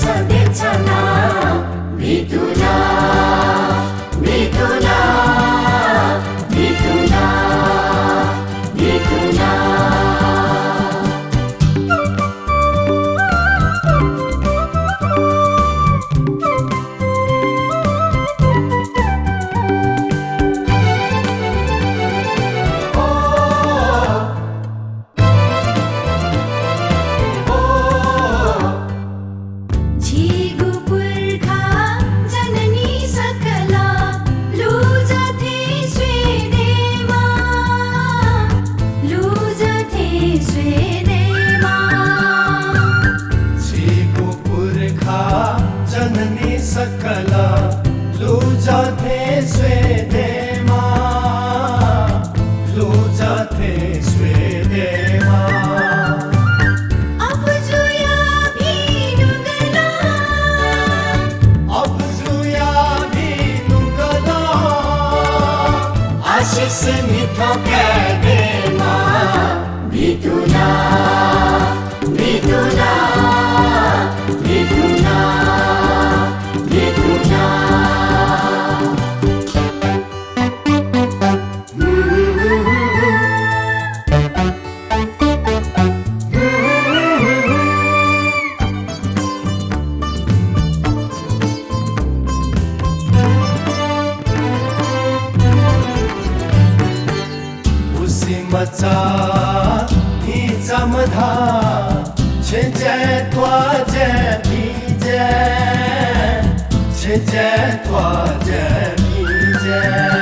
सदिच्छना मिथुना मिथुना मिथुना मिथुना सकला लूजा थे स्वेदेमा लूजा थे स्वेदेमा अब जुया भी नुगला अब जुया भी नुगला आशीष मिठो कह देना मिथुना मिथुना मिथुना मिथुना उसी मचा नीचा मधा छे जय त्वा जय भी जय छे जय त्वा जय भी जय